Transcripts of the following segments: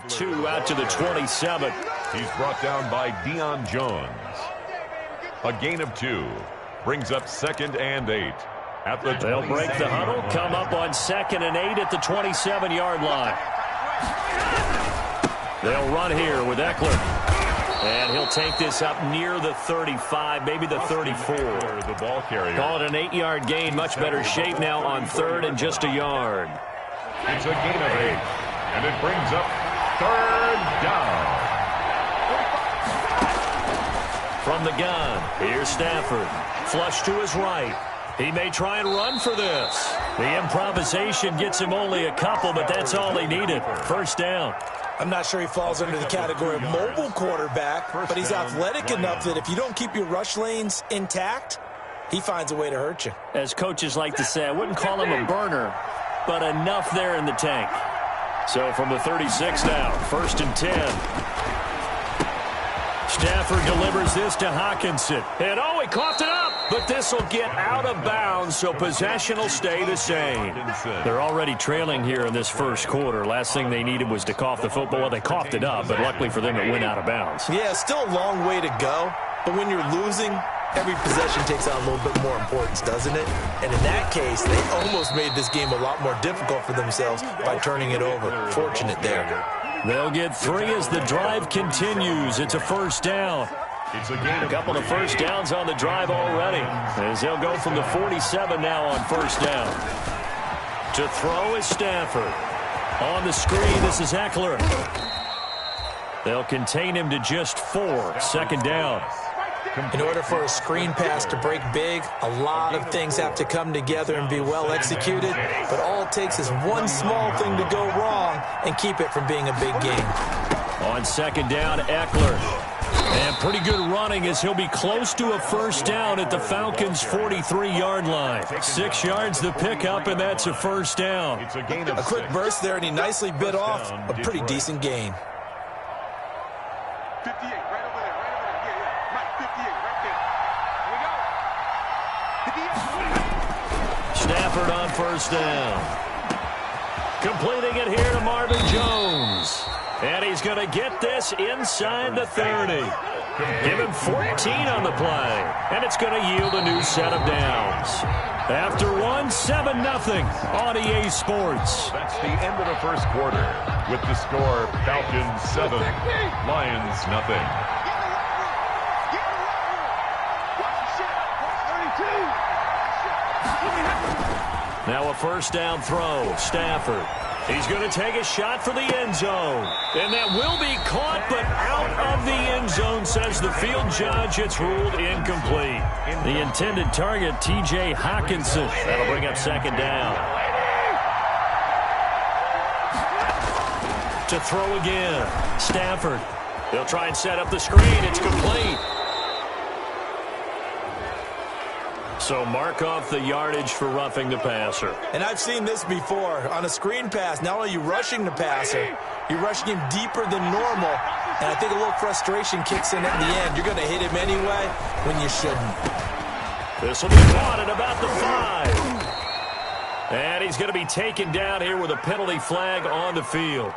Two out to the 27. He's brought down by Deion Jones. A gain of 2 brings up 2nd and 8. At the They'll break the huddle, come up on 2nd and 8 at the 27-yard line. They'll run here with Ekeler. And he'll take this up near the 35, maybe the 34. The ball carrier. Call it an 8-yard gain. Much better shape now on 3rd and just a yard. It's a gain of 8. And it brings up 3rd down. From the gun, here's Stafford. Flush to his right. He may try and run for this. The improvisation gets him only a couple, but that's all he needed. 1st down. I'm not sure he falls under the category of mobile quarterback, but he's athletic enough that if you don't keep your rush lanes intact, he finds a way to hurt you. As coaches like to say, I wouldn't call him a burner, but enough there in the tank. So from the 36 now, 1st and 10. Stafford delivers this to Hockenson. And oh, he coughed it up. But this will get out of bounds, so possession will stay the same. They're already trailing here in this 1st quarter. Last thing they needed was to cough the football. Well, they coughed it up, but luckily for them, it went out of bounds. Yeah, still a long way to go. But when you're losing, every possession takes on a little bit more importance, doesn't it? And in that case, they almost made this game a lot more difficult for themselves by turning it over. Fortunate there. They'll get 3 as the drive continues. It's a 1st down. A couple of 1st downs on the drive already, as they'll go from the 47 now on 1st down. To throw is Stafford. On the screen, this is Ekeler. They'll contain him to just 4. 2nd down. In order for a screen pass to break big, a lot of things have to come together and be well executed, but all it takes is one small thing to go wrong and keep it from being a big game. On 2nd down, Ekeler. And pretty good running as he'll be close to a 1st down at the Falcons' 43-yard line. 6 yards the pickup, and that's a 1st down. A quick burst there, and he nicely bit off a pretty decent gain. 58, right over there, yeah. Right, 58, right there. Here we go. Stafford on 1st down. Completing it here to Marvin Jones. And he's going to get this inside the 30. Give him 14 on the play. And it's going to yield a new set of downs. After 1, 7-0 on EA Sports. That's the end of the 1st quarter. With the score, Falcons 7, Lions 0. Now a 1st down throw. Stafford. He's going to take a shot for the end zone. And that will be caught, but out of the end zone, says the field judge. It's ruled incomplete. The intended target, T.J. Hockenson. That'll bring up 2nd down. To throw again. Stafford. They'll try and set up the screen. It's complete. So mark off the yardage for roughing the passer. And I've seen this before. On a screen pass, not only are you rushing the passer, you're rushing him deeper than normal. And I think a little frustration kicks in at the end. You're going to hit him anyway when you shouldn't. This will be caught at about the 5. And he's going to be taken down here with a penalty flag on the field.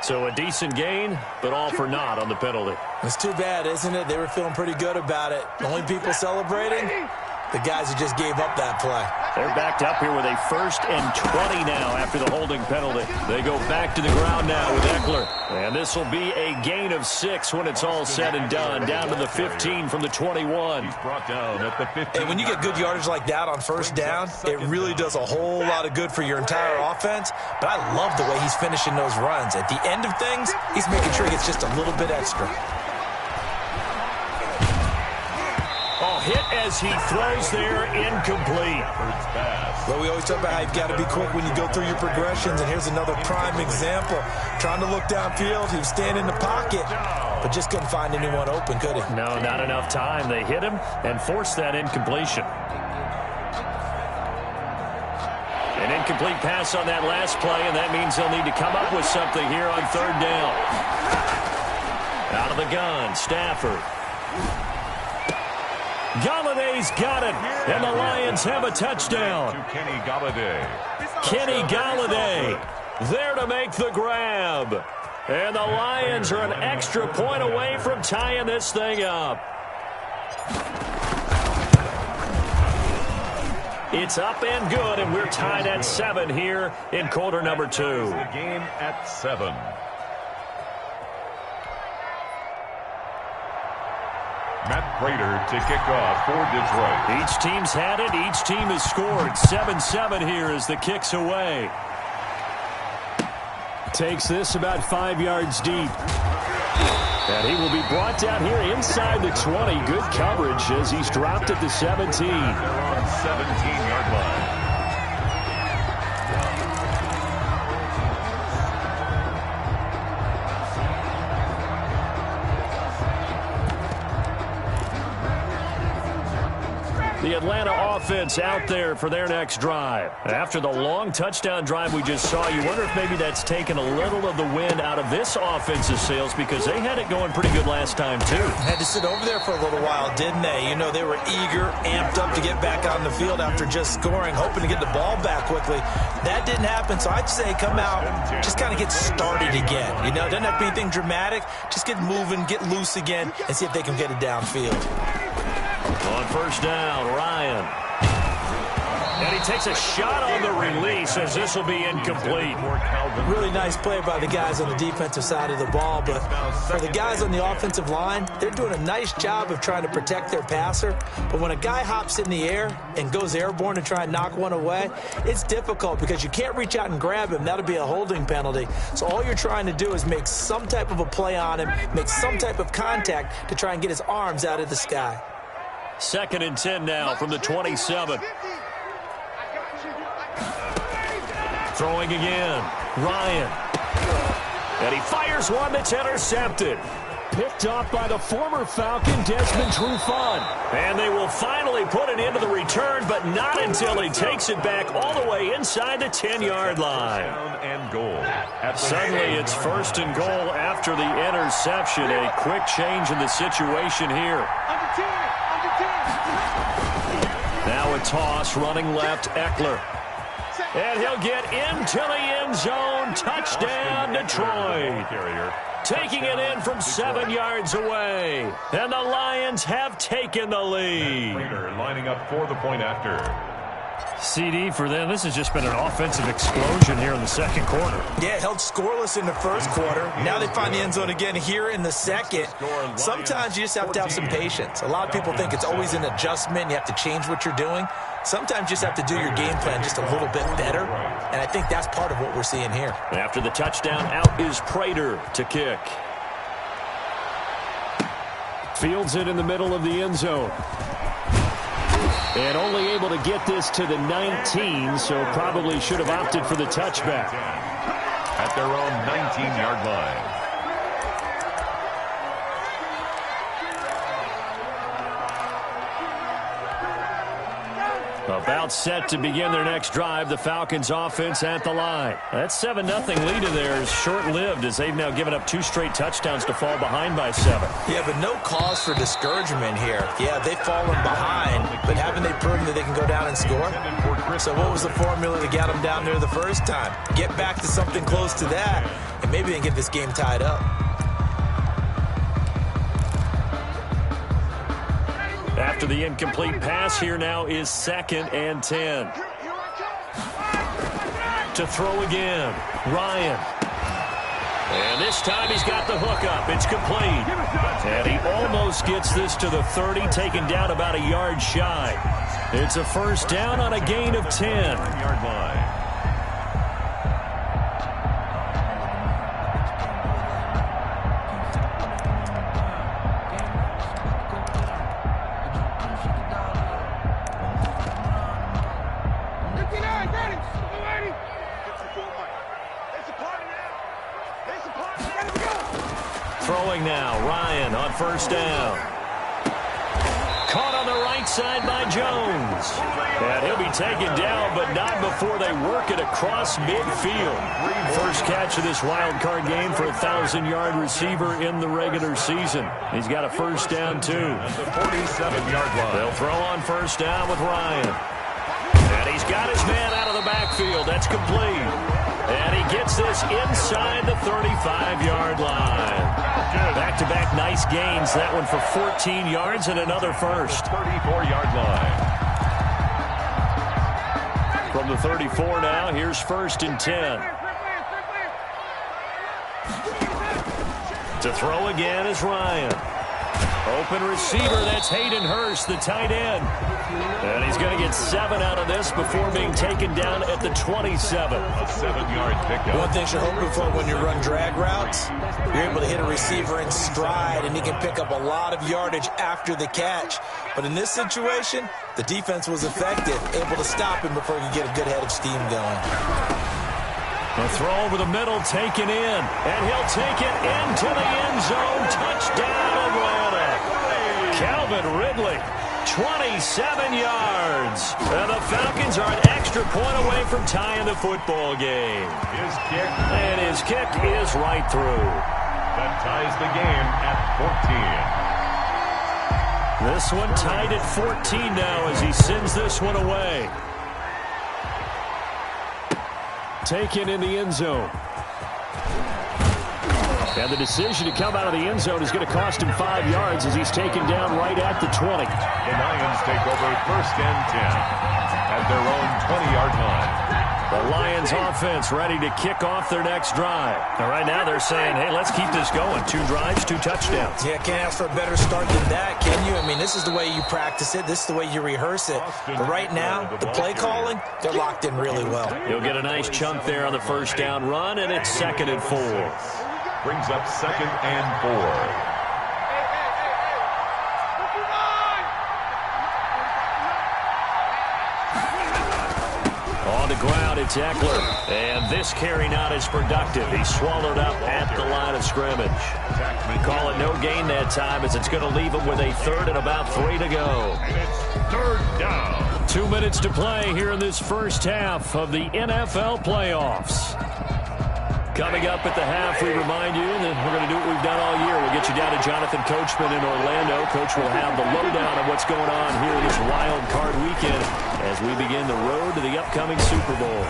So a decent gain, but all for naught on the penalty. It's too bad, isn't it? They were feeling pretty good about it. The only people celebrating? The guys who just gave up that play. They're backed up here with a 1st and 20 now after the holding penalty. They go back to the ground now with Ekeler. And this will be a gain of 6 when it's all said and done. Down to the 15 from the 21. He's brought down at the 15. And when you get good yardage like that on 1st down, it really does a whole lot of good for your entire offense. But I love the way he's finishing those runs. At the end of things, he's making sure he gets just a little bit extra. Hit as he throws there, incomplete. Well, we always talk about how you've got to be quick when you go through your progressions, and here's another prime example. Trying to look downfield, he was standing in the pocket, but just couldn't find anyone open, could he? No, not enough time. They hit him and forced that incompletion. An incomplete pass on that last play, and that means they'll need to come up with something here on 3rd down. Out of the gun, Stafford. Galladay's got it, and the Lions have a touchdown. To Kenny Galladay. Kenny Galladay there to make the grab. And the Lions are an extra point away from tying this thing up. It's up and good, and we're tied at 7 here in quarter number 2. The game at 7. Matt Prater to kick off for Detroit. Each team's had it. Each team has scored. 7-7 here as the kick's away. Takes this about 5 yards deep. And he will be brought down here inside the 20. Good coverage as he's dropped at the 17. They're on 17-yard line. The Atlanta offense out there for their next drive. After the long touchdown drive we just saw, you wonder if maybe that's taken a little of the wind out of this offense's sails because they had it going pretty good last time, too. Had to sit over there for a little while, didn't they? You know, they were eager, amped up to get back on the field after just scoring, hoping to get the ball back quickly. That didn't happen, so I'd say come out, just kind of get started again. You know, it doesn't have to be anything dramatic. Just get moving, get loose again, and see if they can get it downfield. On first down, Ryan. And he takes a shot on the release as this will be incomplete. Really nice play by the guys on the defensive side of the ball, but for the guys on the offensive line, they're doing a nice job of trying to protect their passer. But when a guy hops in the air and goes airborne to try and knock one away, it's difficult because you can't reach out and grab him. That'll be a holding penalty. So all you're trying to do is make some type of a play on him, make some type of contact to try and get his arms out of the sky. 2nd and 10 now from the 27. Throwing again. Ryan. And he fires one that's intercepted. Picked off by the former Falcon, Desmond Trufant. And they will finally put an end to the return, but not until he takes it back all the way inside the 10-yard line. Down and goal. Suddenly it's 1st and goal after the interception. A quick change in the situation here. Now a toss running left, Eckler. And he'll get into the end zone. Touchdown, Detroit. Taking it in from 7 yards away. And the Lions have taken the lead. Prater lining up for the point after. CD for them. This has just been an offensive explosion here in the second quarter. Yeah, held scoreless in the first quarter. Now they find the end zone again here in the second. Sometimes you just have to have some patience. A lot of people think it's always an adjustment. You have to change what you're doing. Sometimes you just have to do your game plan just a little bit better. And I think that's part of what we're seeing here. After the touchdown, out is Prater to kick. Fields it in the middle of the end zone. And only able to get this to the 19, so probably should have opted for the touchback. At their own 19-yard line. About set to begin their next drive, the Falcons offense at the line. That 7-0 lead of theirs short-lived as they've now given up 2 straight touchdowns to fall behind by 7. Yeah, but no cause for discouragement here. Yeah, they've fallen behind, but haven't they proven that they can go down and score? So what was the formula to get them down there the first time? Get back to something close to that, and maybe they can get this game tied up. After the incomplete pass, here now is 2nd and 10. To throw again, Ryan. And this time he's got the hook up. It's complete. And he almost gets this to the 30, taken down about a yard shy. It's a first down on a gain of 10. 10-yard line. Throwing now, Ryan on first down. Caught on the right side by Jones. And he'll be taken down, but not before they work it across midfield. First catch of this wild card game for a 1,000-yard receiver in the regular season. He's got a first down, too. At the 47-yard line. They'll throw on first down with Ryan. And he's got his man out of the backfield. That's complete. And he gets gets this inside the 35-yard line. Back-to-back nice gains. That one for 14 yards and another first. 34-yard line. From the 34 now, here's 1st and 10. To throw again is Ryan. Open receiver, that's Hayden Hurst, the tight end. And he's going to get 7 out of this before being taken down at the 27. A 7-yard pickup. One thing you're hoping for when you run drag routes, you're able to hit a receiver in stride, and he can pick up a lot of yardage after the catch. But in this situation, the defense was effective, able to stop him before he could get a good head of steam going. A throw over the middle, taken in, and he'll take it into the end zone. Touchdown, Atlanta. Calvin Ridley, 27 yards. And the Falcons are an extra point away from tying the football game. And his kick is right through. That ties the game at 14. This one tied at 14 now as he sends this one away. Taken in the end zone. And the decision to come out of the end zone is going to cost him 5 yards as he's taken down right at the 20. The Lions take over 1st and 10 at their own 20-yard line. The Lions offense ready to kick off their next drive. And right now they're saying, hey, let's keep this going. 2 drives, 2 touchdowns. Yeah, can't ask for a better start than that, can you? I mean, this is the way you practice it. This is the way you rehearse it. But right now, the play calling, they're locked in really well. He'll get a nice chunk there on the 1st down run, and it's 2nd and 4. Brings up 2nd and 4. On the ground, it's Eckler. And this carry not as productive. He's swallowed up at the line of scrimmage. Call it no gain that time as it's going to leave him with a 3rd and about 3 to go. And it's 3rd down. 2 minutes to play here in this first half of the NFL playoffs. Coming up at the half, we remind you that we're going to do what we've done all year. We'll get you down to Jonathan Coachman in Orlando. Coach will have the lowdown of what's going on here this wild card weekend as we begin the road to the upcoming Super Bowl.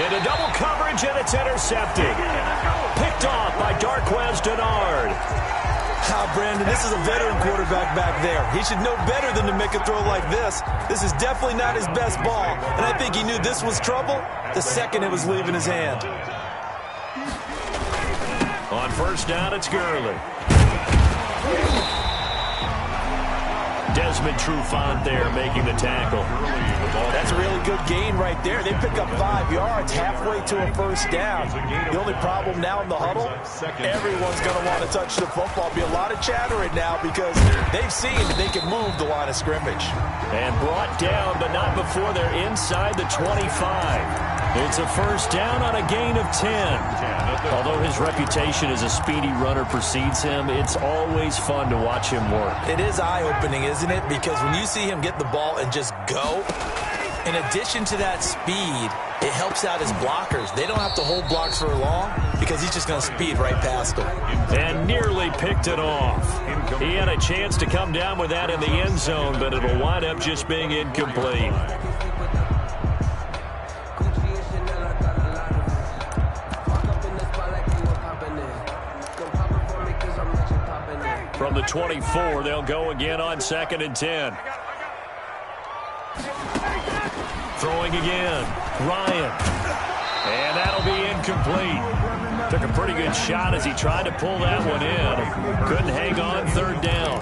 Into double coverage, and it's intercepted. Picked off by Darqueze Dennard. Brandon, this is a veteran quarterback back there. He should know better than to make a throw like this. This is definitely not his best ball, and I think he knew this was trouble the second it was leaving his hand. On 1st down, it's Gurley. Desmond Trufant there making the tackle. That's a really good gain right there. They pick up 5 yards halfway to a 1st down. The only problem now in the huddle, everyone's going to want to touch the football. Be a lot of chatter right now because they've seen that they can move the line of scrimmage. And brought down, but not before they're inside the 25. It's a 1st down on a gain of 10. Although his reputation as a speedy runner precedes him, it's always fun to watch him work. It is eye-opening, isn't it? Because when you see him get the ball and just go, in addition to that speed, it helps out his blockers. They don't have to hold blocks for long because he's just going to speed right past them. And nearly picked it off. He had a chance to come down with that in the end zone, but it'll wind up just being incomplete. From the 24, they'll go again on 2nd and 10. Throwing again, Ryan. And that'll be incomplete. Took a pretty good shot as he tried to pull that one in. Couldn't hang on, 3rd down.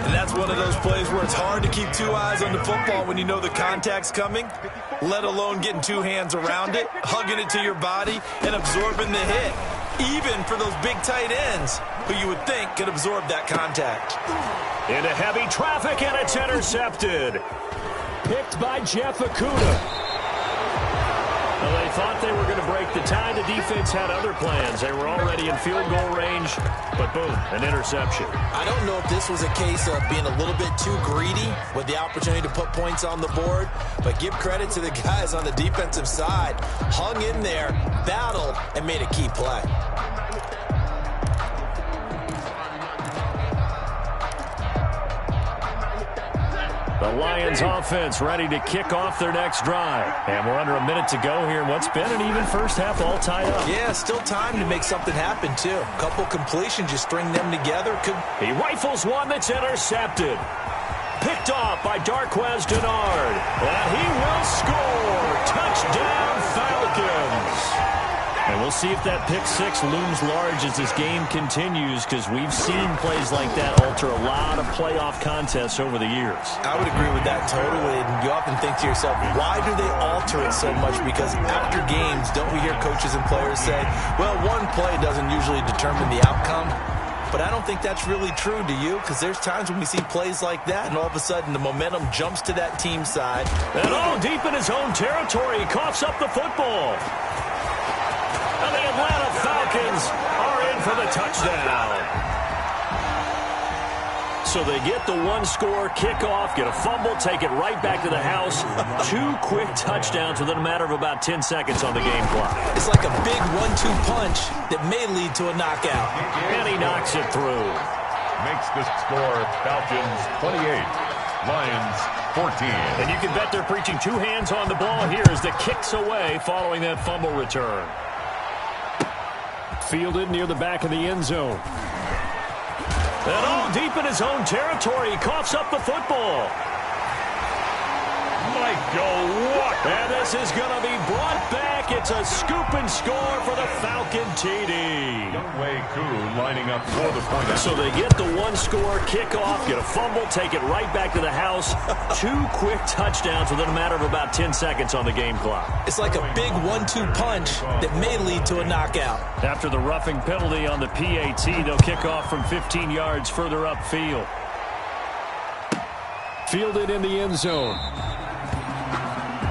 And that's one of those plays where it's hard to keep 2 eyes on the football when you know the contact's coming, let alone getting 2 hands around it, hugging it to your body, and absorbing the hit. Even for those big tight ends who you would think could absorb that contact. Into heavy traffic, and it's intercepted. Picked by Jeff Okudah. Well, they thought they were going to break the tie. The defense had other plans. They were already in field goal range, but boom, an interception. I don't know if this was a case of being a little bit too greedy with the opportunity to put points on the board, but give credit to the guys on the defensive side. Hung in there, battled, and made a key play. The Lions offense ready to kick off their next drive. And we're under a minute to go here. What's been an even first half, all tied up. Yeah, still time to make something happen, too. A couple completions, you string them together. He rifles one that's intercepted. Picked off by Darqueze Dennard. And he will score. Touchdown, Falcons. And we'll see if that pick six looms large as this game continues, because we've seen plays like that alter a lot of playoff contests over the years. I would agree with that totally. And you often think to yourself, why do they alter it so much? Because after games, don't we hear coaches and players say, well, one play doesn't usually determine the outcome? But I don't think that's really true, do you? Because there's times when we see plays like that, and all of a sudden the momentum jumps to that team side. And deep in his own territory, he coughs up the football. And the Atlanta Falcons are in for the touchdown. So they get the one-score kickoff, get a fumble, take it right back to the house. 2 quick touchdowns within a matter of about 10 seconds on the game clock. It's like a big 1-2 punch that may lead to a knockout. And he knocks it through. Makes the score Falcons 28, Lions 14. And you can bet they're preaching 2 hands on the ball here as the kick's away following that fumble return. Fielded near the back of the end zone. And deep in his own territory, he coughs up the football. Michael Walker. And this is going to be brought back. It's a scoop and score for the Falcon TD. Younghoe Koo lining up for the point. So they get the one-score kickoff, get a fumble, take it right back to the house. 2 quick touchdowns within a matter of about 10 seconds on the game clock. It's like a big 1-2 punch that may lead to a knockout. After the roughing penalty on the PAT, they'll kick off from 15 yards further upfield. Fielded in the end zone.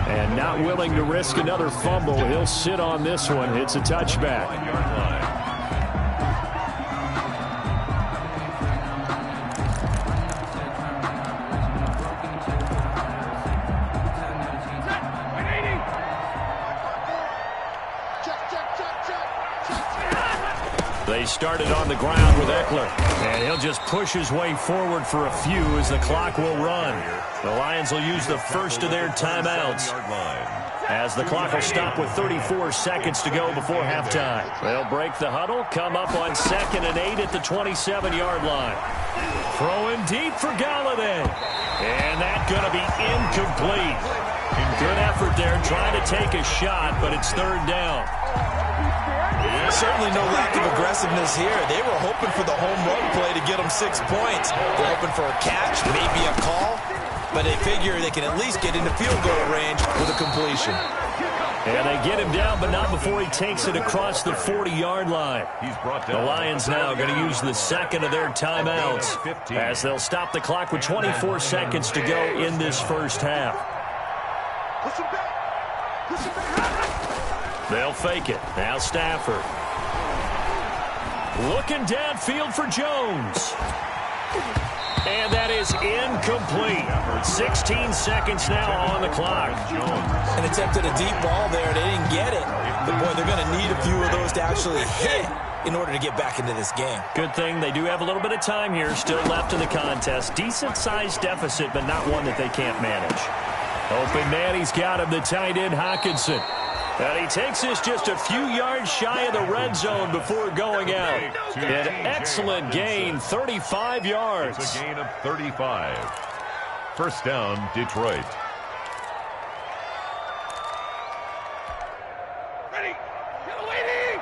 And not willing to risk another fumble, he'll sit on this one. It's a touchback. They started on the ground with Eckler, and he'll just push his way forward for a few as the clock will run. The Lions will use the first of their timeouts as the clock will stop with 34 seconds to go before halftime. They'll break the huddle, come up on 2nd and 8 at the 27-yard line. Throwing deep for Galladay, and that's going to be incomplete. Good effort there trying to take a shot, but it's 3rd down. Certainly no lack of aggressiveness here. They were hoping for the home run play to get them 6 points. They're hoping for a catch, maybe a call, but they figure they can at least get into field goal range with a completion. And they get him down, but not before he takes it across the 40-yard line. The Lions now going to use the second of their timeouts as they'll stop the clock with 24 seconds to go in this first half. They'll fake it. Now Stafford. Looking downfield for Jones. And that is incomplete. 16 seconds now on the clock. And attempted a deep ball there. They didn't get it. But, boy, they're going to need a few of those to actually hit in order to get back into this game. Good thing they do have a little bit of time here still left in the contest. Decent-sized deficit, but not one that they can't manage. Open man, he's got him, the tight end, Hockenson. And he takes this just a few yards shy of the red zone before going out. An excellent gain, 35 yards. It's a gain of 35. First down, Detroit. Ready. Yellow lady.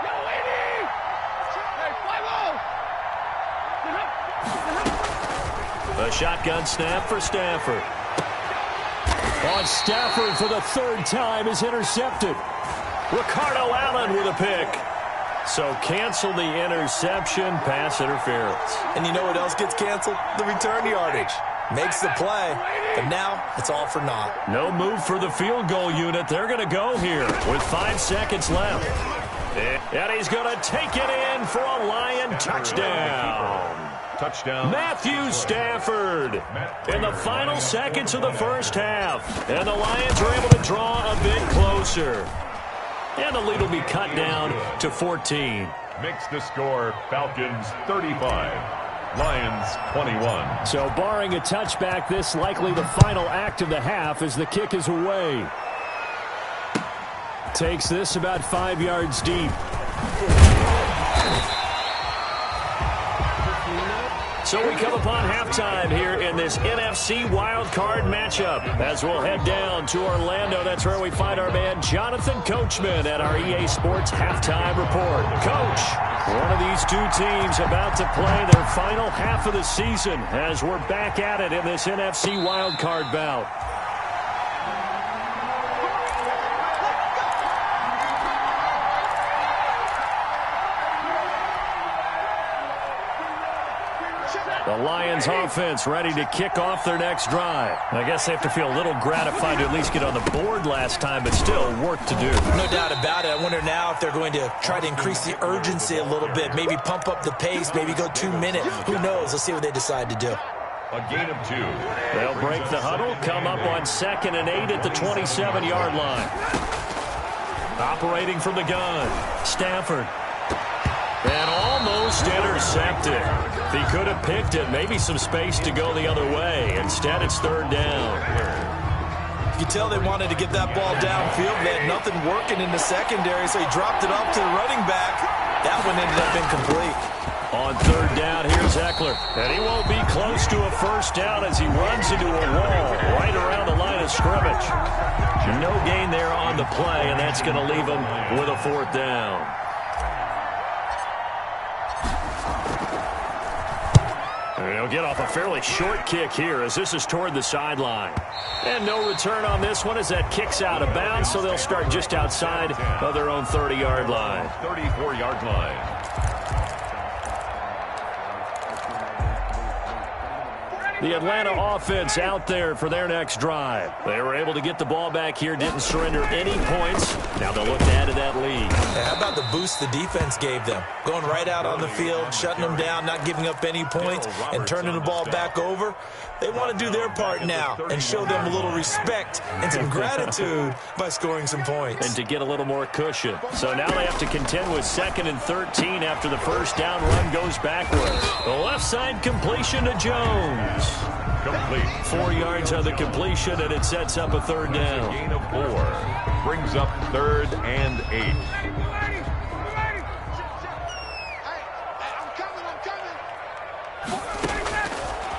Yellow lady. Hey, 5-0. A shotgun snap for Stafford. On Stafford for the 3rd time is intercepted. Ricardo Allen with a pick. So cancel the interception, pass interference. And you know what else gets canceled? The return yardage. Makes the play, but now it's all for naught. No move for the field goal unit. They're going to go here with 5 seconds left. And he's going to take it in for a Lion touchdown. Touchdown. Matthew Stafford in the final seconds of the first half. And the Lions are able to draw a bit closer. And the lead will be cut down to 14. Makes the score Falcons 35, Lions 21. So barring a touchback, this likely the final act of the half as the kick is away. Takes this about 5 yards deep. So we come upon halftime here in this NFC wildcard matchup. As we'll head down to Orlando, that's where we find our man Jonathan Coachman at our EA Sports Halftime Report. Coach, one of these two teams about to play their final half of the season as we're back at it in this NFC wildcard bout. The Lions offense ready to kick off their next drive. I guess they have to feel a little gratified to at least get on the board last time, but still work to do. No doubt about it. I wonder now if they're going to try to increase the urgency a little bit, maybe pump up the pace, maybe go 2 minutes. Who knows? Let's see what they decide to do. A gain of 2. They'll break the huddle, come up on 2nd and 8 at the 27-yard line. Operating from the gun, Stafford. And almost intercepted. If he could have picked it, maybe some space to go the other way. Instead, it's 3rd down. You can tell they wanted to get that ball downfield. They had nothing working in the secondary, so he dropped it off to the running back. That one ended up incomplete. On 3rd down, here's Eckler. And he won't be close to a 1st down as he runs into a wall right around the line of scrimmage. No gain there on the play, and that's going to leave him with a 4th down. He'll get off a fairly short kick here as this is toward the sideline. And no return on this one as that kick's out of bounds, so they'll start just outside of their own 30-yard line. 34-yard line. The Atlanta offense out there for their next drive. They were able to get the ball back here, didn't surrender any points. Now they'll look to add to that lead. Hey, how about the boost the defense gave them? Going right out on the field, shutting them down, not giving up any points, and turning the ball back over. They want to do their part now and show them a little respect and some gratitude by scoring some points. And to get a little more cushion. So now they have to contend with 2nd and 13 after the 1st down run goes backwards. The left side completion to Jones. Complete. 4 yards on the completion, and it sets up a 3rd down. Gain of 4. Brings up 3rd and 8.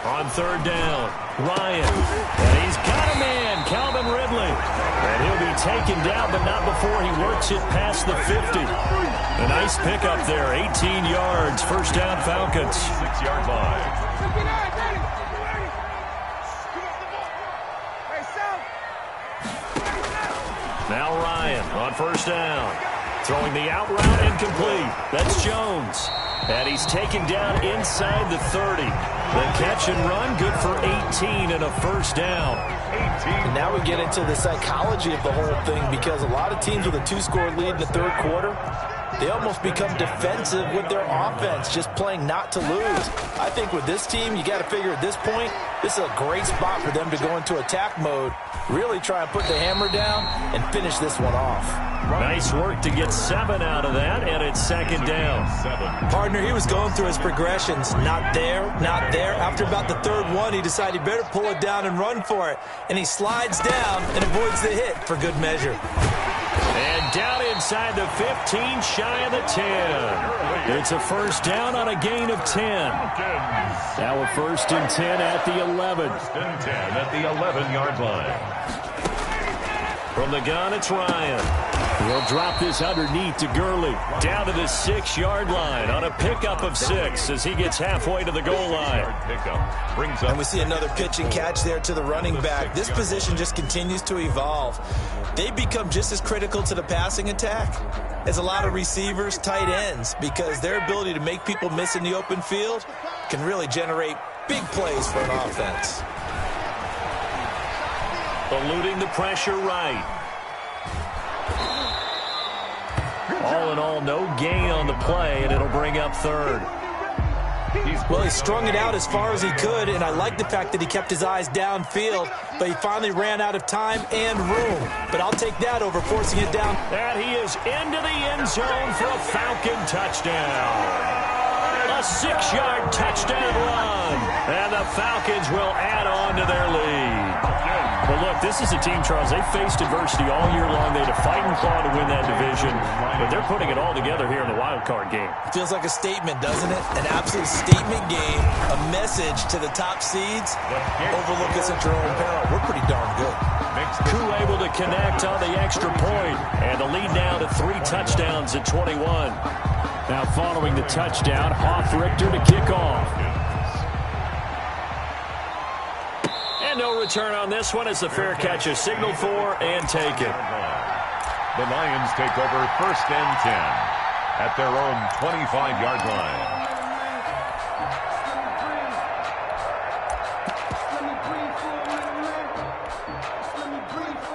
On 3rd down, Ryan. And he's got a man, Calvin Ridley. And he'll be taken down, but not before he works it past the 50. A nice pickup there, 18 yards, 1st down Falcons. 6-yard line. Now Ryan on 1st down. Throwing the out route incomplete. That's Jones. And he's taken down inside the 30. The catch and run good for 18 and a 1st down. 18. And now we get into the psychology of the whole thing because a lot of teams with a 2-score lead in the 3rd quarter, they almost become defensive with their offense, just playing not to lose. I think with this team, you got to figure at this point, this is a great spot for them to go into attack mode, really try and put the hammer down and finish this one off. Nice work to get 7 out of that, and it's 2nd down. Partner, he was going through his progressions. Not there, not there. After about the 3rd one, he decided he better pull it down and run for it. And he slides down and avoids the hit for good measure. And down inside the 15, shy of the 10. It's a 1st down on a gain of 10. Now a 1st and 10 at the 11. 1st and 10 at the 11-yard line. From the gun, it's Ryan. He'll drop this underneath to Gurley. Down to the 6-yard line on a pickup of 6 as he gets halfway to the goal line. Pickup brings up. And we see another pitch and catch there to the running back. This position just continues to evolve. They become just as critical to the passing attack as a lot of receivers, tight ends, because their ability to make people miss in the open field can really generate big plays for an offense. Eluding the pressure right. All in all, no gain on the play, and it'll bring up 3rd. Well, he strung it out as far as he could, and I like the fact that he kept his eyes downfield, but he finally ran out of time and room. But I'll take that over forcing it down. And he is into the end zone for a Falcon touchdown. A 6-yard touchdown run. And the Falcons will add on to their lead. Well, look, this is a team, Charles, they faced adversity all year long. They had to fight and claw to win that division, but they're putting it all together here in the wild card game. Feels like a statement, doesn't it? An absolute statement game, a message to the top seeds. Overlook us at your own peril. We're pretty darn good. Koo able to connect on the extra point, and the lead now to 3 touchdowns at 21. Now following the touchdown, Hoff-Richter to kick off. And no return on this one as the fair catch is signaled for and taken. The Lions take over 1st and 10 at their own 25-yard line.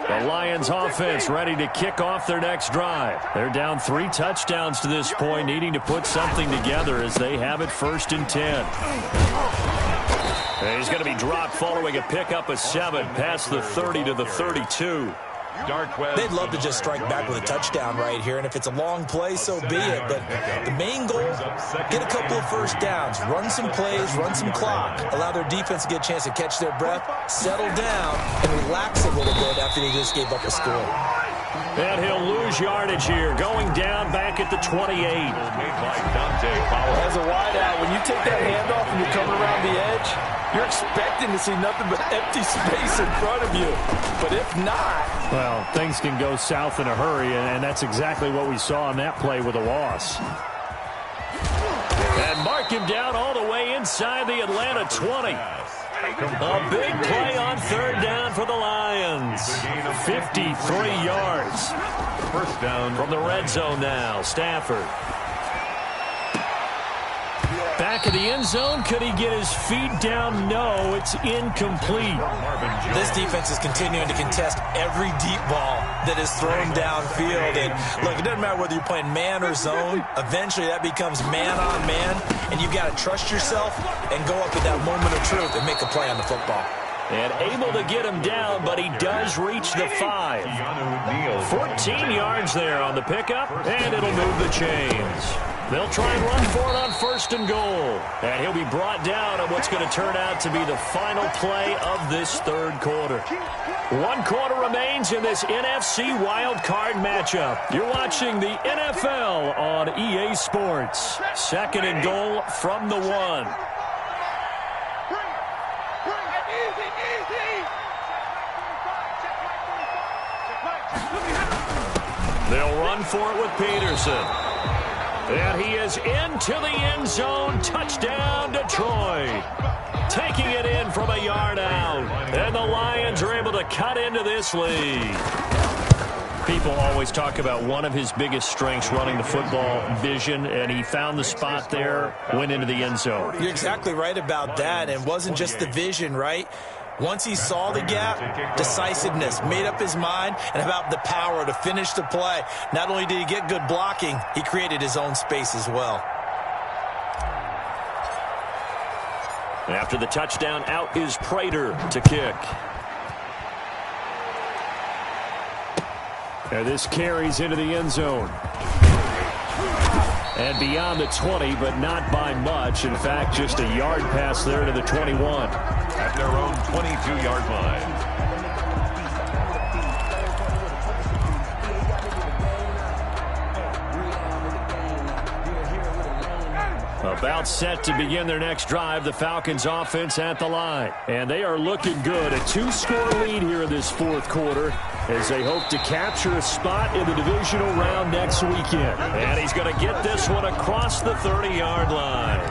The Lions offense ready to kick off their next drive. They're down 3 touchdowns to this point, needing to put something together as they have it 1st and 10. He's going to be dropped following a pickup of 7 past the 30 to the 32. They'd love to just strike back with a touchdown right here, and if it's a long play, so be it. But the main goal, get a couple of first downs, run some plays, run some clock, allow their defense to get a chance to catch their breath, settle down, and relax a little bit after they just gave up a score. And he'll lose yardage here, going down back at the 28. As a wideout, when you take that handoff and you're coming around the edge, you're expecting to see nothing but empty space in front of you. But if not... Well, things can go south in a hurry, and that's exactly what we saw on that play with a loss. And mark him down all the way inside the Atlanta 20. A big play on 3rd down for the Lions. 53 yards. 1st down from the red zone now. Stafford. Back of the end zone. Could he get his feet down? No, it's incomplete. This defense is continuing to contest every deep ball that is thrown downfield. And look, it doesn't matter whether you're playing man or zone. Eventually that becomes man on man. And you've got to trust yourself and go up at that moment of truth and make a play on the football. And able to get him down, but he does reach the 5. 14 yards there on the pickup, and it'll move the chains. They'll try and run for it on 1st and goal. And he'll be brought down on what's going to turn out to be the final play of this 3rd quarter. 1 quarter remains in this NFC wild card matchup. You're watching the NFL on EA Sports. 2nd and goal from the 1. They'll run for it with Peterson. And he is into the end zone. Touchdown, Detroit. Taking it in from a yard out. And the Lions are able to cut into this lead. People always talk about one of his biggest strengths, running the football, vision, and he found the spot there, went into the end zone. You're exactly right about that, and it wasn't just the vision, right? Once he saw the gap, decisiveness, made up his mind, and about the power to finish the play. Not only did he get good blocking, he created his own space as well. After the touchdown, out is Prater to kick. And this carries into the end zone. And beyond the 20, but not by much. In fact, just a yard pass there to the 21. At their own 22-yard line. About set to begin their next drive, the Falcons offense at the line. And they are looking good. A 2-score lead here in this 4th quarter as they hope to capture a spot in the divisional round next weekend. And he's going to get this one across the 30-yard line.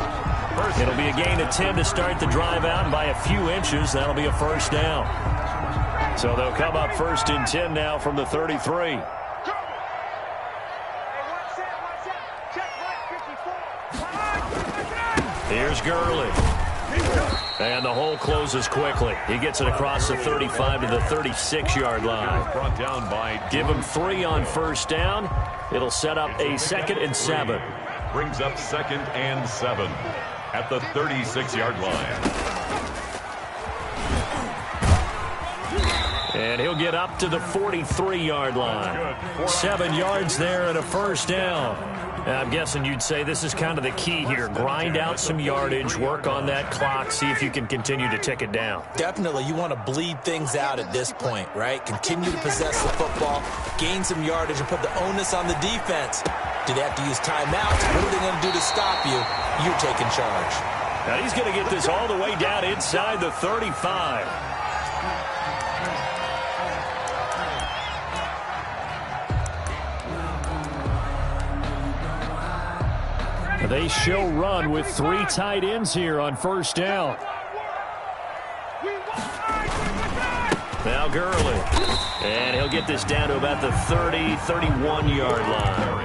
It'll be a gain of 10 to start the drive out, and by a few inches, that'll be a 1st down. So they'll come up 1st and 10 now from the 33. Here's Gurley. And the hole closes quickly. He gets it across the 35 to the 36-yard line. Brought down by Give him 3 on 1st down. It'll set up a 2nd and 7. Brings up 2nd and 7 at the 36-yard line. And he'll get up to the 43-yard line. 7 yards there and a 1st down. I'm guessing you'd say this is kind of the key here. Grind out some yardage, work on that clock, see if you can continue to tick it down. Definitely, you want to bleed things out at this point, right? Continue to possess the football, gain some yardage, and put the onus on the defense. Do they have to use timeouts? What are they going to do to stop you? You're taking charge. Now he's going to get this all the way down inside the 35. They show run with 3 tight ends here on first down. Now Gurley. And he'll get this down to about the 30, 31-yard line.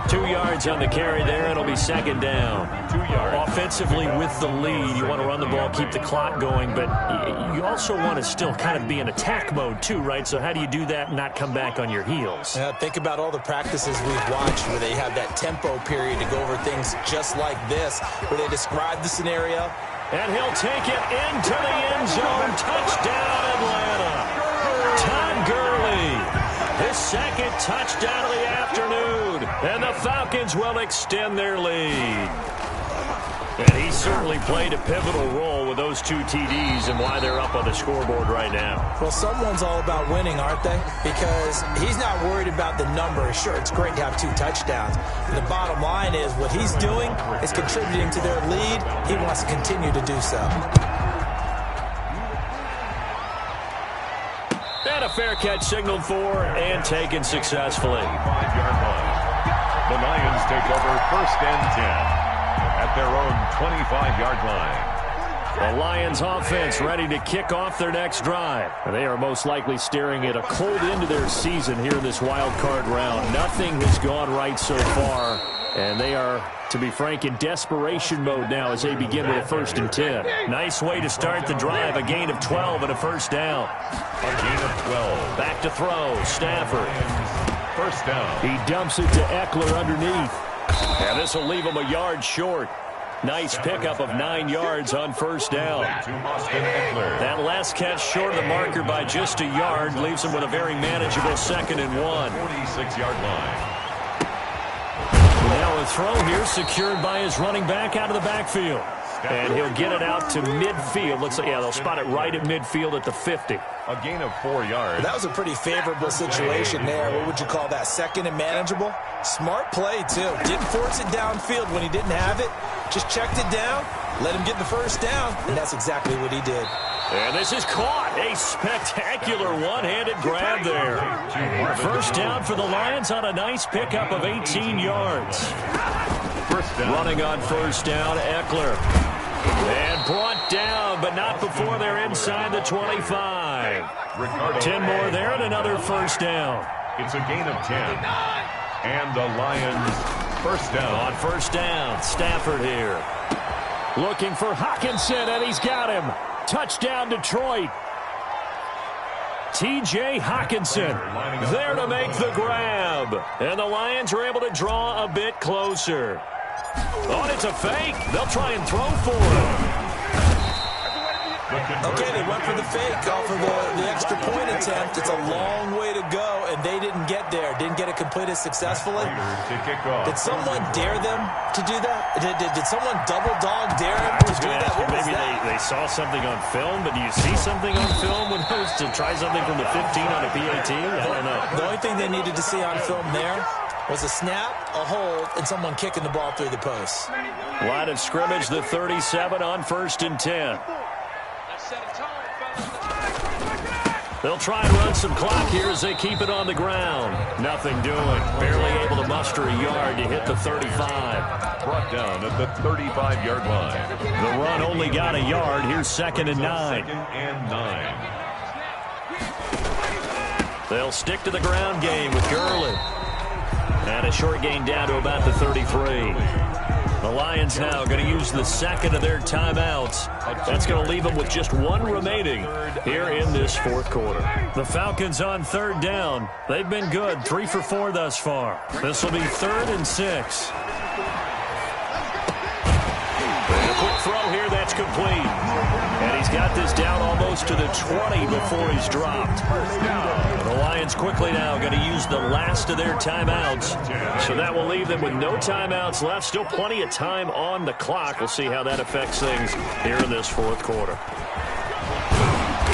2 yards on the carry there. It'll be second down. 2 yards. Offensively with the lead, you want to run the ball, keep the clock going, but you also want to still kind of be in attack mode too, right? So how do you do that and not come back on your heels? Yeah, think about all the practices we've watched where they have that tempo period to go over things just like this, where they describe the scenario. And he'll take it into the end zone. Touchdown, Atlanta. Todd Gurley. His second touchdown of the afternoon. And the Falcons will extend their lead. And he certainly played a pivotal role with those 2 TDs and why they're up on the scoreboard right now. Well, someone's all about winning, aren't they? Because he's not worried about the numbers. Sure, it's great to have 2 touchdowns. But the bottom line is what he's doing is contributing to their lead. He wants to continue to do so. And a fair catch signaled for and taken successfully. 5-yard line. The Lions take over first and 10 at their own 25-yard line. The Lions offense ready to kick off their next drive. They are most likely staring at a cold end to their season here in this wild card round. Nothing has gone right so far, and they are, to be frank, in desperation mode now as they begin with a first and 10. Nice way to start the drive, a gain of 12 and a first down. A gain of 12. Back to throw, Stafford. First down. He dumps it to Eckler underneath. And this will leave him a yard short. Nice pickup of 9 yards on first down. To Austin Eckler. That last catch short of the marker by just a yard leaves him with a very manageable second and 1. 46-yard line. Now a throw here secured by his running back out of the backfield. And he'll get it out to midfield. Looks like, yeah, they'll spot it right at midfield at the 50. A gain of 4 yards. That was a pretty favorable situation there. What would you call that? Second and manageable? Smart play, too. Didn't force it downfield when he didn't have it. Just checked it down, let him get the first down, and that's exactly what he did. And this is caught. A spectacular one-handed grab there. First down for the Lions on a nice pickup of 18 yards. First down. Running on first down, Eckler. And brought down, but not before they're inside the 25. Ricardo. 10 more there and another first down. It's a gain of 10. And the Lions first down. On first down, Stafford here. Looking for Hockenson, and he's got him. Touchdown, Detroit. T.J. Hockenson there to make the grab. And the Lions are able to draw a bit closer. Oh, and it's a fake. They'll try and throw for him. Okay, they went for the fake off of the extra point attempt. It's a long way to go, and they didn't get there. Didn't get it completed successfully. To kick off. Did someone dare them to do that? Did someone double dog dare them to do that? What was Maybe that? they saw something on film, but do you see something on film when it was to try something from the 15 on a PAT? I don't know. The only thing they needed to see on film there was a snap, a hold, and someone kicking the ball through the post. Line of scrimmage, the 37 on first and 10. They'll try and run some clock here as they keep it on the ground. Nothing doing. Barely able to muster a yard to hit the 35. Brought down at the 35-yard line. The run only got a yard. Here's second and 9. Second and 9. They'll stick to the ground game with Gurley. And a short gain down to about the 33. The Lions now going to use the second of their timeouts. That's going to leave them with just one remaining here in this fourth quarter. The Falcons on third down. They've been good, 3 for 4 thus far. This will be 3rd and 6. And a quick throw here that's complete. And he's He's got this down almost to the 20 before he's dropped. The Lions quickly now going to use the last of their timeouts. So that will leave them with no timeouts left. Still plenty of time on the clock. We'll see how that affects things here in this fourth quarter.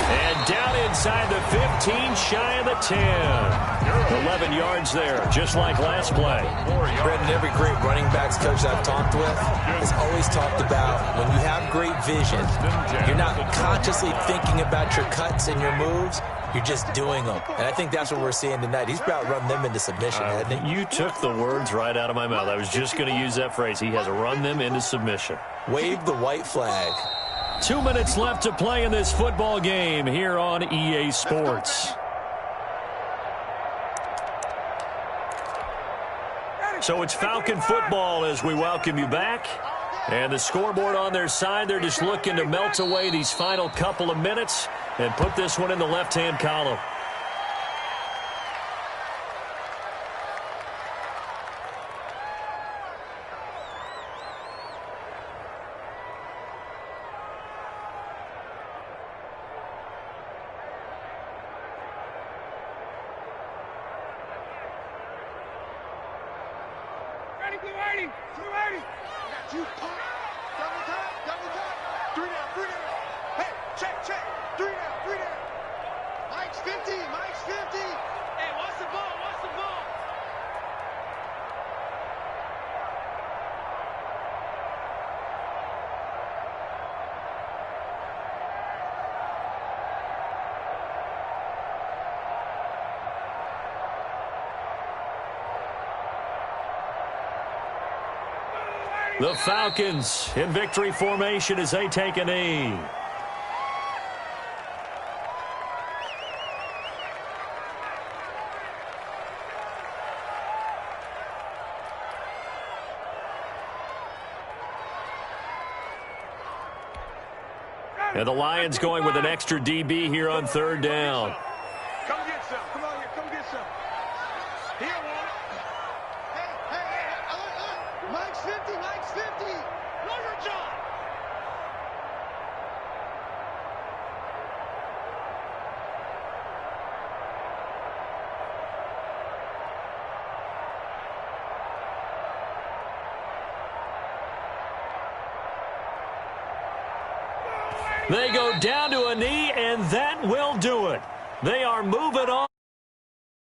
And down inside the 15, shy of the 10. 11 yards there, just like last play. Brendan, every great running backs coach I've talked with has always talked about when you have great vision, you're not consciously thinking about your cuts and your moves. You're just doing them. And I think that's what we're seeing tonight. He's about run them into submission, hasn't he? You took the words right out of my mouth. I was just going to use that phrase. He has run them into submission. Wave the white flag. 2 minutes left to play in this football game here on EA Sports. So it's Falcon football as we welcome you back. And the scoreboard on their side, they're just looking to melt away these final couple of minutes and put this one in the left-hand column. The Falcons in victory formation as they take a knee. And the Lions going with an extra DB here on third down. Come get some. Come on here. Come get some. Here, one. Hey, Mike's 50. Mike's 50. Know your job. They go down to a knee, and that will do it. They are moving on.